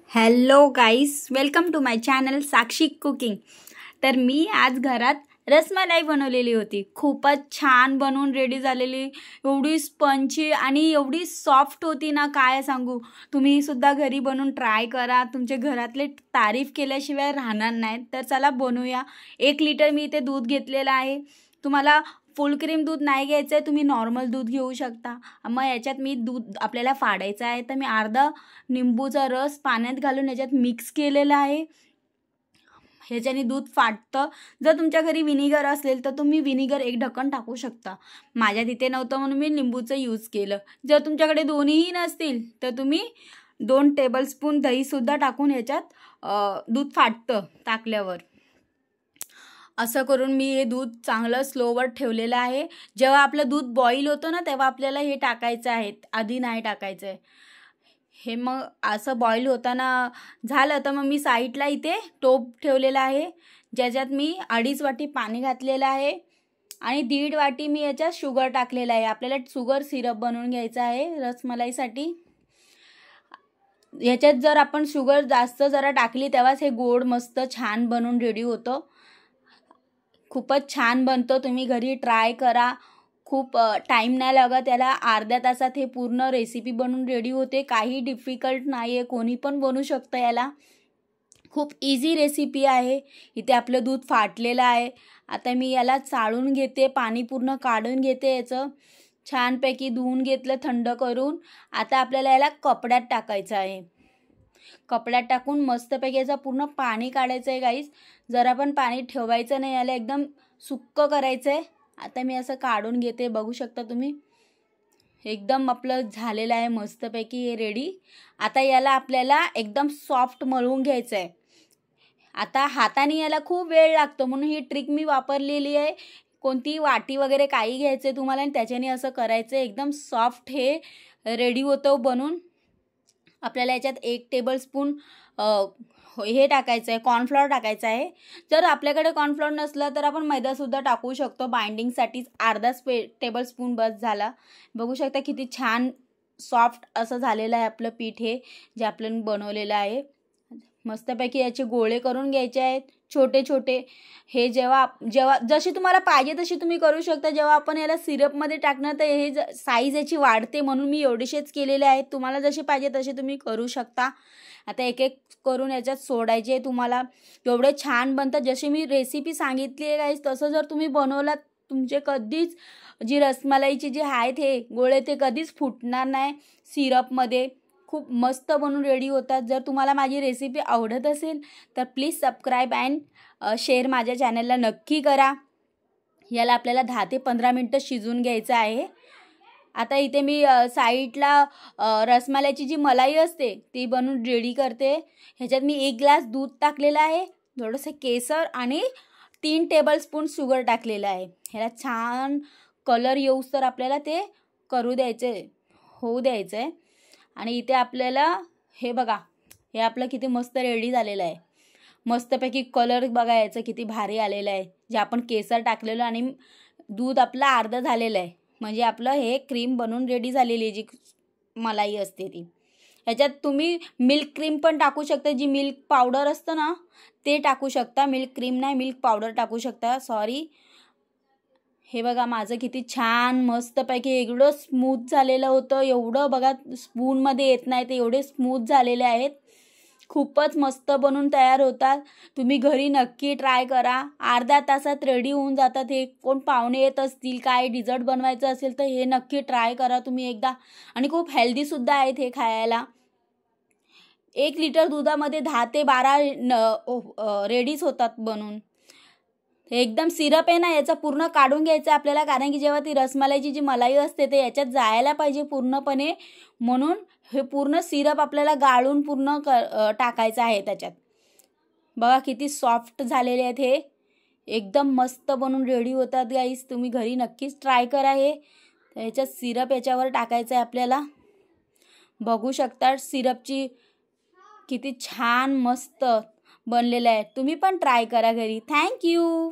Hello guys, welcome to my channel Sakshi cooking. तर मी आज घरात रसमलाई बनवलेली होती। खूपच छान बनवून रेडी झालेली, एवढी स्पंजी आणि एवढी सॉफ्ट होती ना, काय सांगू। तुम्ही सुद्धा घरी बनवून ट्राय करा, तुमच्या घरातले तारीफ केल्याशिवाय राहणार नाही। तर चला बनवूया। 1 लिटर मी इथे दूध घेतलेलं आहे। तुम्हाला फुल क्रीम दूध नाही घ्यायचं आहे, तुम्ही नॉर्मल दूध घेऊ शकता। मग याच्यात मी दूध आपल्याला फाडायचं आहे, तर मी अर्धा निंबूचा रस पाण्यात घालून याच्यात मिक्स केलेला आहे। ह्याच्याने दूध फाटतं। जर तुमच्या घरी विनेगर असेल तर तुम्ही विनेगर 1 ढक्कन टाकू शकता। माझ्या तिथे नव्हतं म्हणून मी लिंबूचं यूज केलं। जर तुमच्याकडे दोन्हीही नसतील तर तुम्ही 2 टेबलस्पून दहीसुद्धा टाकून ह्याच्यात दूध फाटतं टाकल्यावर। असं करून मी हे दूध चांगलं स्लोवर ठेवलेलं आहे। जेव्हा आपलं दूध बॉईल होतं ना, तेव्हा आपल्याला हे टाकायचं आहे, आधी नाही टाकायचं आहे हे। मग असं बॉईल होताना झालं तर मग मी साईडला इथे टोप ठेवलेला आहे, ज्याच्यात मी 2.5 वाटी पाणी घातलेलं आहे आणि 1.5 वाटी मी याच्यात शुगर टाकलेलं आहे। आपल्याला शुगर सिरप बनवून घ्यायचं आहे रसमलाईसाठी। याच्यात जर आपण शुगर जास्त जरा टाकली तेव्हाच हे गोड मस्त छान बनवून रेडी होतं। खूपच छान बनतं, तुम्ही घरी ट्राय करा। खूप टाईम नाही लागत याला, अर्ध्या तासात हे पूर्ण रेसिपी बनवून रेडी होते। काही डिफिकल्ट नाही आहे, कोणी पण बनवू शकतं याला। खूप इझी रेसिपी आहे। इथे आपलं दूध फाटलेलं आहे। आता मी याला चाळून घेते, पाणी पूर्ण काढून घेते याचं। छानपैकी धुवून घेतलं थंड करून। आता आपल्याला याला कपड्यात टाकायचं आहे। कपड्यात टाकून मस्तपैकी याचं पूर्ण पाणी काढायचं आहे गाईस। जरा पण पाणी ठेवायचं नाही, याला एकदम सुक्क करायचं आहे। आता मी असं काढून घेते, बघू शकता तुम्ही। एकदम आपलं झालेलं आहे मस्तपैकी हे रेडी। आता याला आपल्याला एकदम सॉफ्ट मळून घ्यायचं आहे। आता हाताने याला खूप वेळ लागतो, म्हणून ही ट्रिक मी वापरलेली आहे। कोणती वाटी वगैरे काही घ्यायचं तुम्हाला आणि त्याच्याने असं करायचं, एकदम सॉफ्ट हे रेडी होतं बनून। आपल्याला याच्यात 1 टेबलस्पून हे टाकायचं आहे, कॉर्नफ्लॉवर टाकायचं आहे। जर आपल्याकडे कॉर्नफ्लॉवर नसला तर आपण मैदासुद्धा टाकू शकतो, बाइंडिंगसाठीच अर्धा टेबलस्पून बस झाला। बघू शकता किती छान सॉफ्ट असं झालेलं आहे आपलं पीठ हे, जे आपण बनवलेलं आहे। मस्तपैकी याचे गोळे करून घ्यायचे आहेत छोटे छोटे। हे जेव्हा जशी तुम्हाला पाहिजे तशी तुम्ही करू शकता। जेव्हा आपण याला सिरपमध्ये टाकणार तर हे साईज याची वाढते, म्हणून मी एवढेशेच केलेले आहेत। तुम्हाला जसे पाहिजे तसे तुम्ही करू शकता। आता एक एक करून याच्यात सोडायचे आहे तुम्हाला। एवढे छान बनतात, जशी मी रेसिपी सांगितली आहे गाईस, तसं जर तुम्ही बनवलात तुमचे कधीच जी रसमलाईची जे आहेत हे गोळे ते कधीच फुटणार नाही सिरपमध्ये। खूप मस्त बनून रेडी होतात। जर तुम्हाला माझी रेसिपी आवडत असेल तर प्लीज सबस्क्राईब अँड शेअर माझ्या चॅनलला नक्की करा। याला आपल्याला 10 ते 15 मिनटं शिजवून घ्यायचं आहे। आता इथे मी साईडला रसमलाईची जी मलाई असते ती बनवून रेडी करते। ह्याच्यात मी 1 ग्लास दूध टाकलेलं आहे, थोडंसं केसर आणि 3 टेबलस्पून शुगर टाकलेलं आहे। ह्याला छान कलर येऊस तर आपल्याला ते करू द्यायचं आहे, होऊ द्यायचं आहे। आणि इथे आपल्याला हे बघा, हे आपलं किती मस्त रेडी झालेलं आहे। मस्तपैकी कलर बघा याचं किती भारी आलेलं आहे, जे आपण केसर टाकलेलं आणि दूध आपलं अर्धं झालेलं आहे। म्हणजे आपलं हे क्रीम बनवून रेडी झालेली आहे, जी मलाई असते ती। ह्याच्यात तुम्ही मिल्क क्रीम पण टाकू शकता, जी मिल्क पावडर असतं ना ते टाकू शकता। मिल्क क्रीम नाही, मिल्क पावडर टाकू शकता, सॉरी। हे बघा माझं किती छान मस्तपैकी एवढं स्मूथ झालेलं होतं। एवढं बघा स्पूनमध्ये येत नाही ते एवढे स्मूथ झालेले आहेत। खूपच मस्त बनून तयार होतात। तुम्ही घरी नक्की ट्राय करा, अर्ध्या तासात रेडी होऊन जातात हे। कोण पाहुणे येत असतील, काय डिझर्ट बनवायचं असेल तर हे नक्की ट्राय करा तुम्ही एकदा। आणि खूप हेल्दीसुद्धा आहेत हे खायला। 1 लिटर दुधामध्ये 10 ते 12 रेडीच होतात बनून। एकदम सिरप आहे ना, याचा पूर्ण काढून घ्यायचं आपल्याला, कारण की जेव्हा ती रसमलाईची जी मलाई असते ते याच्यात जायला पाहिजे पूर्णपणे, म्हणून हे पूर्ण सिरप आपल्याला गाळून पूर्ण टाकायचं आहे त्याच्यात। बघा किती सॉफ्ट झालेले आहेत हे, एकदम मस्त बनून रेडी होतात गाईस। तुम्ही घरी नक्कीच ट्राय करा हे। याच्यात सिरप याच्यावर टाकायचं आहे आपल्याला। बघू शकता सिरपची किती छान मस्त बनलेलं आहे। तुम्ही पण ट्राय करा घरी। थँक्यू।